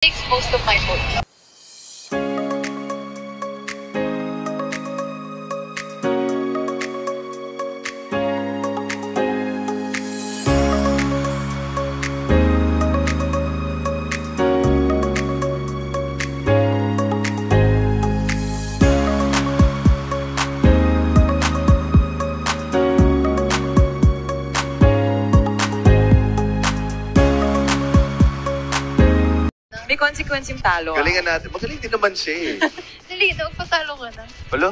Takes most of my focus. May consequence yung talo. Galingan natin. Magaling din naman siya eh. Dali, magpatalo ka na. Wala?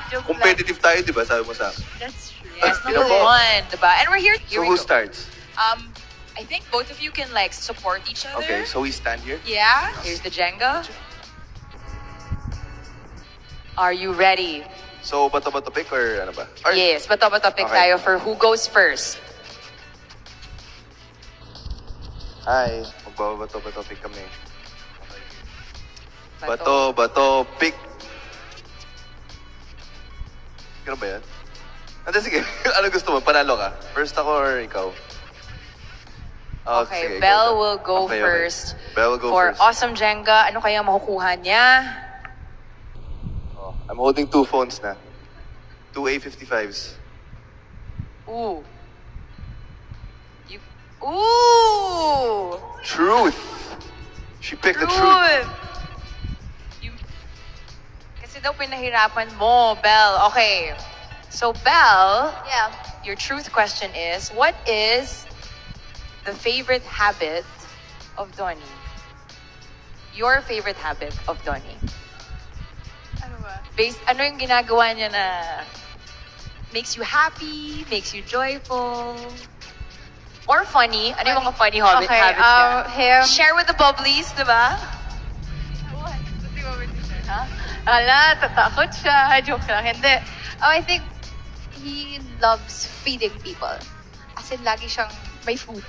Joke Competitive tayo, di ba? Sabi mo sa akin. That's true. Yes, You number know, one, diba? And we're here. So who starts? I think both of you can like support each other. Okay, so we stand here. Yeah, here's the Jenga. Are you ready? So, bato-bato pick or ano ba? Or, Yes, bato-bato pick Okay. tayo for who goes first. Hi. Magbabato-bato pick kami. Bato-bato pick. Ganun ba yan? Ante, sige. Ano gusto mo? Panalo ka? First ako or ikaw? Oh, Okay, sige, Belle ikaw. will go Okay, okay. first. Belle will go For first. awesome Jenga, ano kaya makukuha niya? Oh, I'm holding 2 phones na. 2 A55s. Ooh. Ooh! Truth! She picked the truth. Truth! Kasi daw pinahirapan mo, Belle. Okay. So, Belle, Yeah. your truth question is, what is the favorite habit of Donnie? Your favorite habit of Donnie? Ano ba? Ano yung ginagawa niya na makes you happy, makes you joyful, or funny? Ano yung mga funny habits niya? Him. Share with the bubblies, di ba? What? Hindi mo ba ha? Ala, tatakot siya. Joke lang. Hindi. I think he loves feeding people. As in, lagi siyang may food.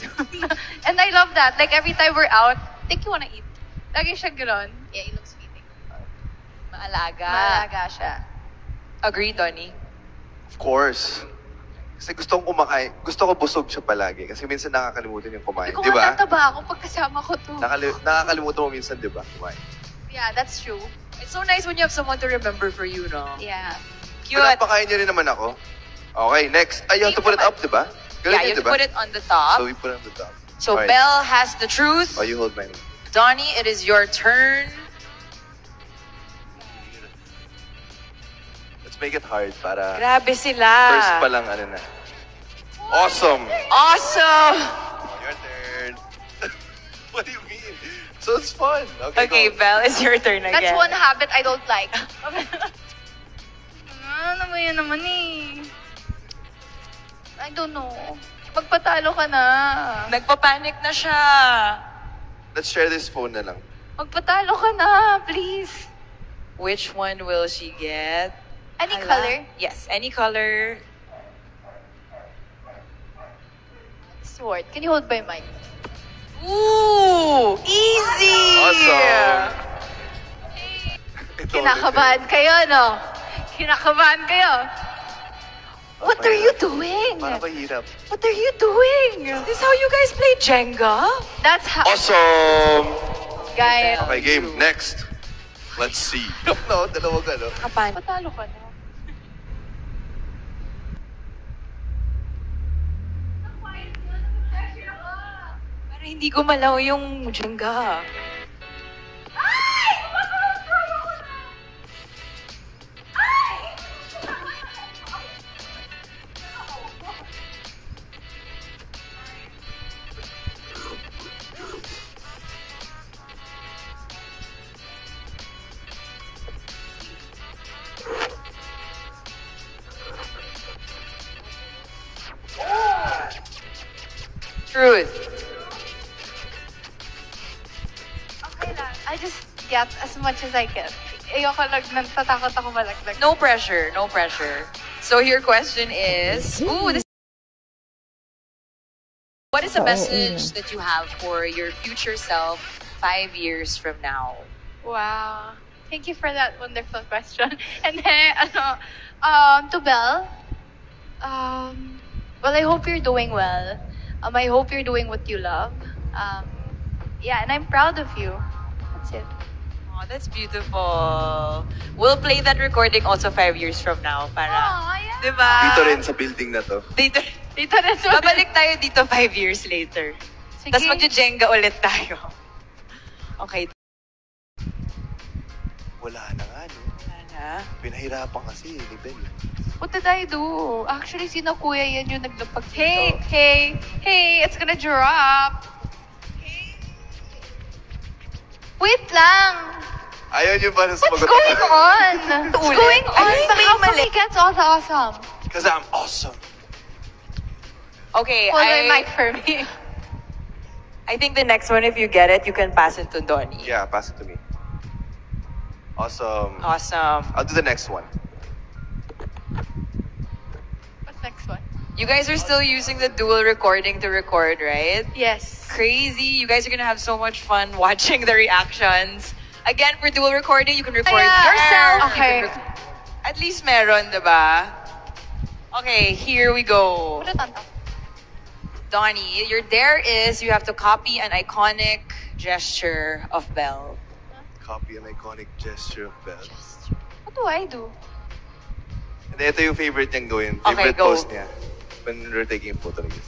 And I love that. Like, every time we're out, think you wanna eat. Lagi siyang gano'n. Yeah, he loves feeding people. Maalaga. Malaga siya. Agree, Donnie? Of course. Kasi gusto kong kumakain. Gusto ko busog siya palagi. Kasi minsan nakakalimutan yung kumain. Kung Di ba? mataba ako pag kasama ko to. Nakakalimutan mo minsan, di ba? Kumain. Yeah, that's true. It's so nice when you have someone to remember for you, no? Yeah. Cute. Pinapakain niyo rin naman ako. Okay, next. Ay, you have to put it up, di ba? Ganun Yeah, yun, you have di to ba? put it on the top. So we put it on the top. So Alright. Belle has the truth. Oh, you hold mine. Donnie, it is your turn. Let's make it hard para Grabe sila. first pa lang ano na. Awesome! Awesome! Your turn. What do you mean? So it's fun. Okay, Okay, go. Belle, it's your turn again. That's one habit I don't like. Ano ba yan naman eh? I don't know. Magpatalo ka na. Nagpapanik na siya. Let's share this phone na lang. Magpatalo ka na, please. Which one will she get? Any Hala. color? Yes, any color. Sword. Can you hold my mic? Ooh! Easy! Awesome! Ito Kinakabahan kayo, no? Kinakabahan kayo. What are you doing? Parang mahirap. What are you doing? Is this how you guys play Jenga? That's how... Awesome! Guys, Okay, game. Next. Let's see. No, dalawa ka, no? Kapan? patalo ka na. Para hindi gumalaw yung Jenga. Truth. Okay lang. I just get as much as I can. Ayoko lang, natatakot ako malaglag. No pressure, no pressure. So your question is, what is a message that you have for your future self 5 years from now? Wow. Thank you for that wonderful question. And then, to Belle, well, I hope you're doing well. I hope you're doing what you love. Yeah, and I'm proud of you. That's it. Oh, that's beautiful. We'll play that recording also 5 years from now. Para, yeah. diba? Dito rin sa building na to. Dito. Dito na sa... Babalik tayo dito 5 years later. Sige. Tapos magja-Jenga ulit tayo. Okay. Wala na nga, no? Wala na. Pinahirapan kasi, ni Ben. What did I do? Actually, sino kuya yan yung naglapag dito? Hey, it's gonna drop. Wait lang. Ayaw niyo ba na What's going on? What's going on? Ay, But may how come mali. he gets all the awesome? Because I'm awesome. Okay, Hold my mic for me. I think the next one, if you get it, you can pass it to Donnie. Yeah, pass it to me. Awesome. Awesome. I'll do the next one. What's next one? You guys are still using the dual recording to record, right? Yes. Crazy. You guys are gonna have so much fun watching the reactions. Again, for dual recording, you can record Yeah, yourself. okay. You can at least meron, diba? Okay, here we go. Ano tanta? Donnie, your dare is you have to copy an iconic gesture of Belle. Copy an iconic gesture of Belle. What do I do? And ito yung favorite niyang gawin. Okay, Favorite go. post niya. When we're taking a photo like this.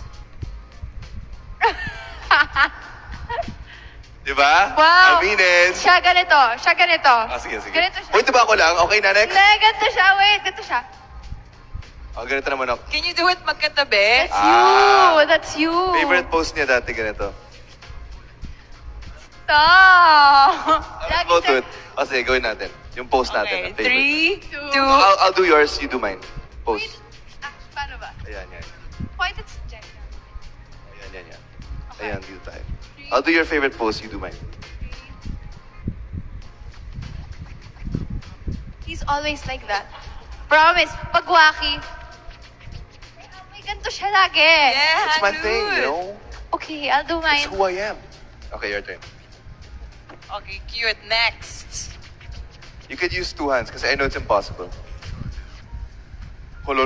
Diba? Wow. Aminin. Siya ganito. Sige. Ganito siya. Wait, diba ako lang? Okay na, next? Hindi, ganito siya. Wait, ganito siya. Oh, ganito naman ako. Can you do it magkatabi? That's you. Favorite post niya dati, ganito. Stop. Let's go to it. O sige, gawin natin. Yung post natin. Okay, na favorite. 3, 2, I'll do yours, you do mine. Post. Paano ba? Ayan. Why did Jen? Ayan. Ayan, dito tayo. I'll do your favorite post, you do mine. He's always like that. Promise, pag wacky, may ganito siya lagi. yeah, It's my dude. thing, you know? Okay, I'll do It's mine. who I am. Okay, your turn. Okay, cute. Next. You could use two hands kasi I know it's impossible. Hala.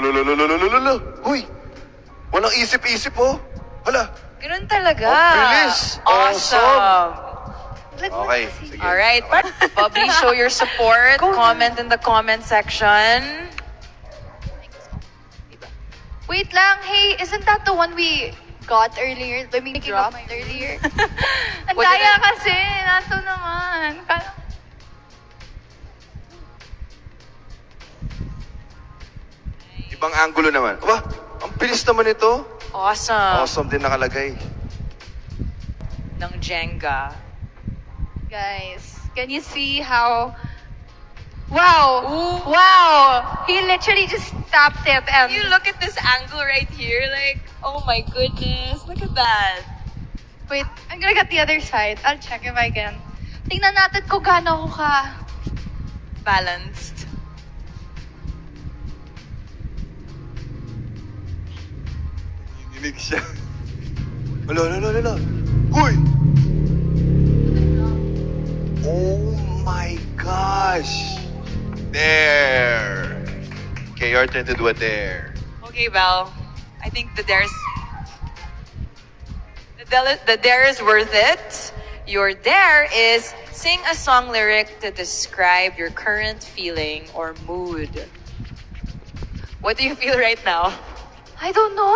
Huy! Walang isip-isip, oh. Hala. Ganun talaga. Oh, bilis. Awesome. Okay, sige. All right, Bobby, show your support. Comment in the comment section. Wait lang, hey, isn't that the one we got earlier? When we dropped earlier? Ang What did daya I- kasi, nato naman. Parang- Ibang angulo naman. Aba, ang bilis naman ito. Awesome. Awesome din nakalagay. Ng Jenga. Guys, can you see how... Wow! Ooh. Wow! He literally just tapped it and... You look at this angle right here, like, oh my goodness, look at that. Wait, I'm gonna get the other side. I'll check if I can. Tingnan natin kung gaano ko ka... Balanced. Nininig siya. Hala. Huy! Oh my gosh! There! Okay, your turn to do a dare. Okay, Belle. I think the dare is worth it. Your dare is sing a song lyric to describe your current feeling or mood. What do you feel right now? I don't know!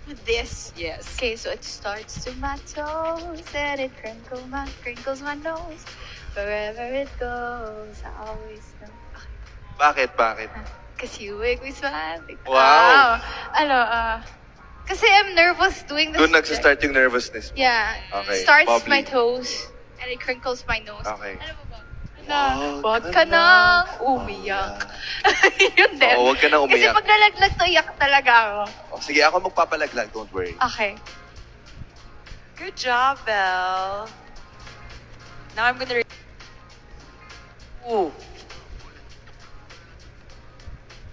With this. Yes. Okay, so it starts to my toes and it crinkles my nose. Wherever it goes, I always know. Bakit? Cause you make me smile. Wow. Kasi I'm nervous doing this. Doon nagsistart yung nervousness mo. Yeah. Okay, Starts bubbly. my toes and it crinkles my nose. Okay. Ano ba ba? Wag Wag ka nang umiyak. Yun din. Oo, wag ka nang Kasi umiyak. pag nalaglag to, iyak talaga ako. Oh, sige, ako magpapalaglag. Don't worry. Okay. Good job, Belle. Now I'm gonna... Ooh.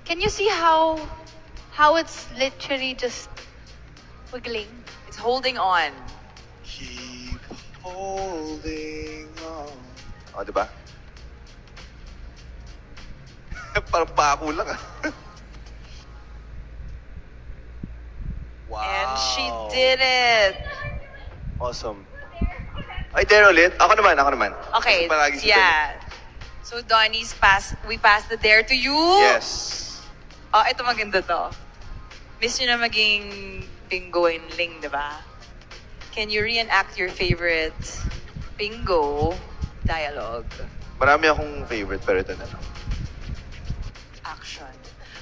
Can you see how it's literally just wiggling? It's holding on. Keep holding on. Oh, diba? Parang pako lang ah. Wow. And She did it. Awesome. Ay, dare ulit? Ako naman. Okay, Kasi palagi si yeah. So, Donnie's we passed the dare to you. Yes. Oh, ito maganda to. Miss nyo na maging bingo and ling, diba? Can you reenact your favorite bingo dialogue? Marami akong favorite, pero ito na lang. Action.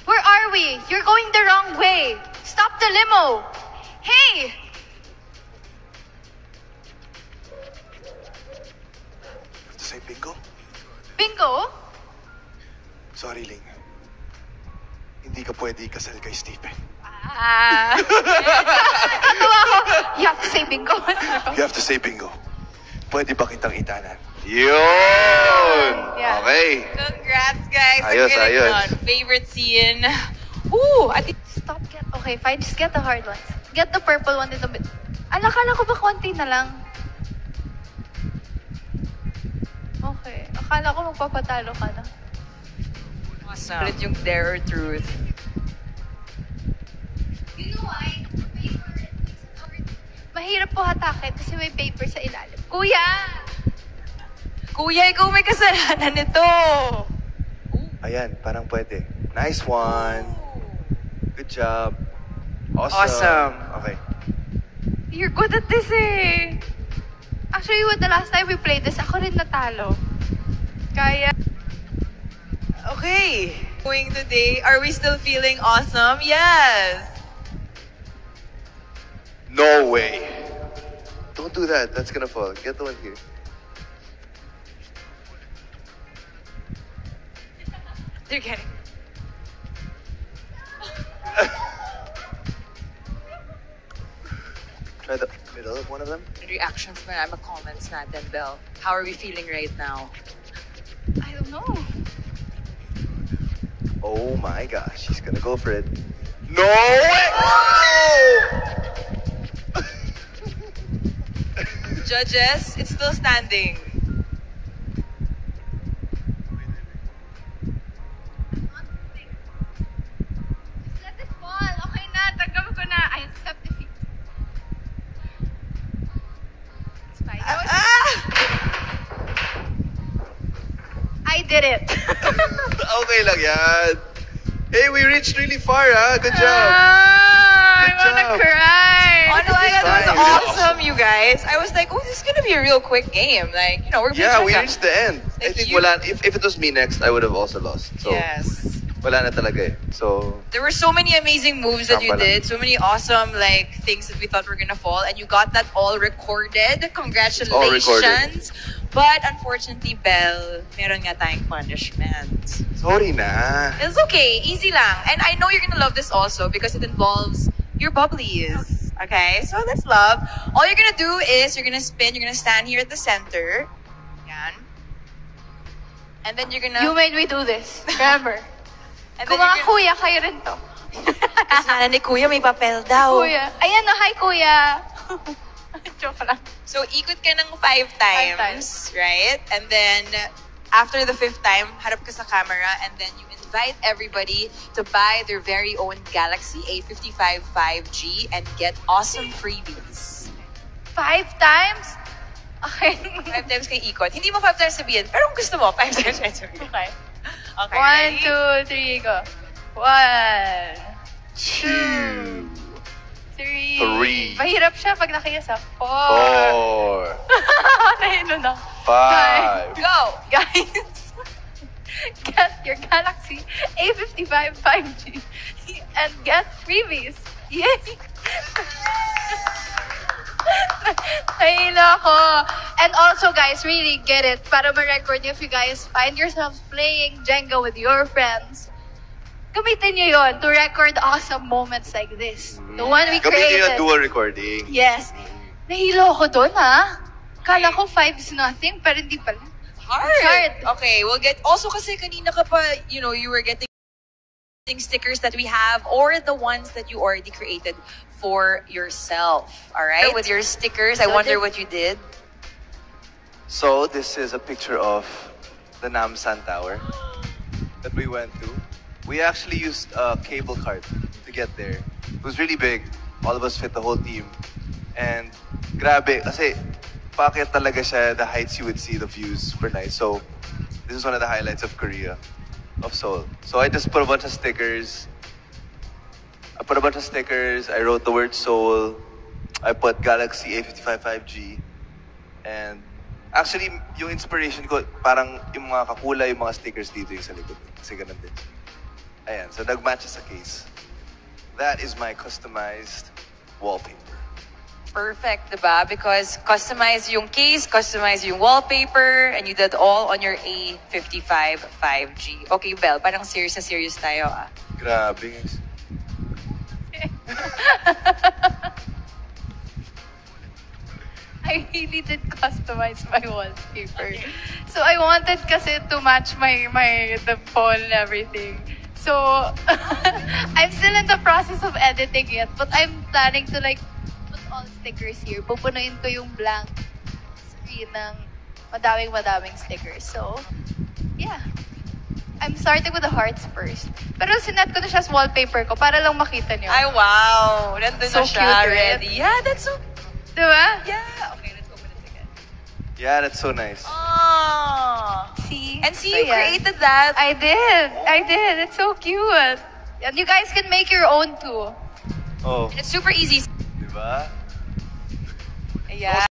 Where are we? You're going the wrong way. Stop the limo. Hey! To say bingo? Bingo? Sorry, Ling. Hindi ka pwede ikasal kay Stephen. Natuwa ko. You have to say bingo. You have to say bingo. Pwede ba kitang itanan? Yun! Yeah. Okay. Congrats, guys. Ayos, Ang galing ayos. nun. Favorite scene. Ooh, I think Stop, okay, fine. Just get the hard ones. Get the purple one in the middle. Akala ko ba konti na lang? Okay. Akala ko magpapatalo ka na. awesome. Ulit yung dare or truth. You know why? Mahirap po hatakin kasi may paper sa ilalim. Kuya! Kuya, ikaw may kasalanan nito. Ayan, parang pwede. Nice one. Good job. Awesome. Okay. You're good at this eh. Actually, the last time we played this, ako rin natalo. Kaya... Okay. Going today, are we still feeling awesome? Yes. No way. Don't do that. That's gonna fall. Get the one here. You're kidding. Try the middle of one of them. Reactions na mga comments natin, Belle. How are we feeling right now? I don't know. Oh my gosh, she's gonna go for it. No way! Judges, it's still standing. Just let it fall. Okay na, tanggap ko na. I accept defeat. It's fine. I did it. Okay lang yan. Hey, we reached really far, ha? Good job. I Good wanna job. cry. Honestly, that was fine. awesome, you guys. I was like, oh, this is gonna be a real quick game. Like, you know, we're Yeah, we playing reached the end. I Like think you- if it was me next, I would have also lost. So, Yes. wala na talaga eh. So, There were so many amazing moves that you Tama lang. did, so many awesome like things that we thought were gonna fall, and you got that all recorded. Congratulations! all recorded. But unfortunately, Belle, meron nga tayong punishment. sorry na. It's okay, easy lang. And I know you're gonna love this also because it involves your bubblies. Okay, so let's love. All you're gonna do is you're gonna spin. You're gonna stand here at the center. Yan. And then you're gonna. You made me do this. Remember? and Kung then mga you're gonna, kuya, kayo rin to. kasalanan ni Kuya may papel daw. Kuya. Ayan na, hi kuya. Joke lang. So, ikot ka ng 5 times, right? And then, after the 5th time, harap ka sa camera, and then you invite everybody to buy their very own Galaxy A55 5G and get awesome freebies. 5 times? Okay. 5 times kay ikot. Hindi mo 5 times sabihin, pero kung gusto mo, 5 times kay sabihin. Okay. Okay, 1, ready? 2, 3, go. 1, 2, 3. 3. Mahirap siya pag nakiyasa. 4. 4. Nahilo na. 5. Go! Guys, get your Galaxy A55 5G and get freebies. Yay! Nahilo ako. And also, guys, really get it. Para ma-record if you guys find yourselves playing Jenga with your friends, gamitin nyo yun to record awesome moments like this. The one we Gamitin yung created. dual recording. Yes. Nahilo ako doon, ha? Kala ko 5 is nothing, pero hindi pala. Hard. It's hard. Okay, we'll get... Also kasi kanina ka pa, you know, you were getting stickers that we have or the ones that you already created for yourself. All right? So With your stickers, I so wonder this- what you did. So, this is a picture of the Namsan Tower that we went to. We actually used a cable cart to get there. It was really big. all of us fit the whole team. And grabe, kasi paakyat talaga siya, the heights you would see, the views, super nice. So, this is one of the highlights of Korea, of Seoul. So I just put a bunch of stickers. I wrote the word Seoul. I put Galaxy A55 5G. And actually, yung inspiration ko, parang yung mga kakulay, yung mga stickers dito yung sa likod. Kasi ganun din. Ayan, so nag-match sa case. That is my customized wallpaper. Perfect, diba? Because customize yung case, customize yung wallpaper, and you did all on your A55 5G. Okay, Belle, parang serious na serious tayo, ah. Grabe. I really did customize my wallpaper. So I wanted kasi to match the phone and everything. So I'm still in the process of editing it, but I'm planning to like put all stickers here. Pupunuin ko yung blank screen ng madaming stickers. So yeah. I'm starting with the hearts first. Pero sinet ko na siya as wallpaper ko para lang makita niyo. Ay, wow! Nandun So na siya, cute, right? ready. Yeah, that's so... Diba? Yeah. Okay, let's open it again. Yeah, that's so nice. Oh. See? And see, So, you yeah. created that. I did. It's so cute. And you guys can make your own too. Oh, It's super easy. diba? Yeah.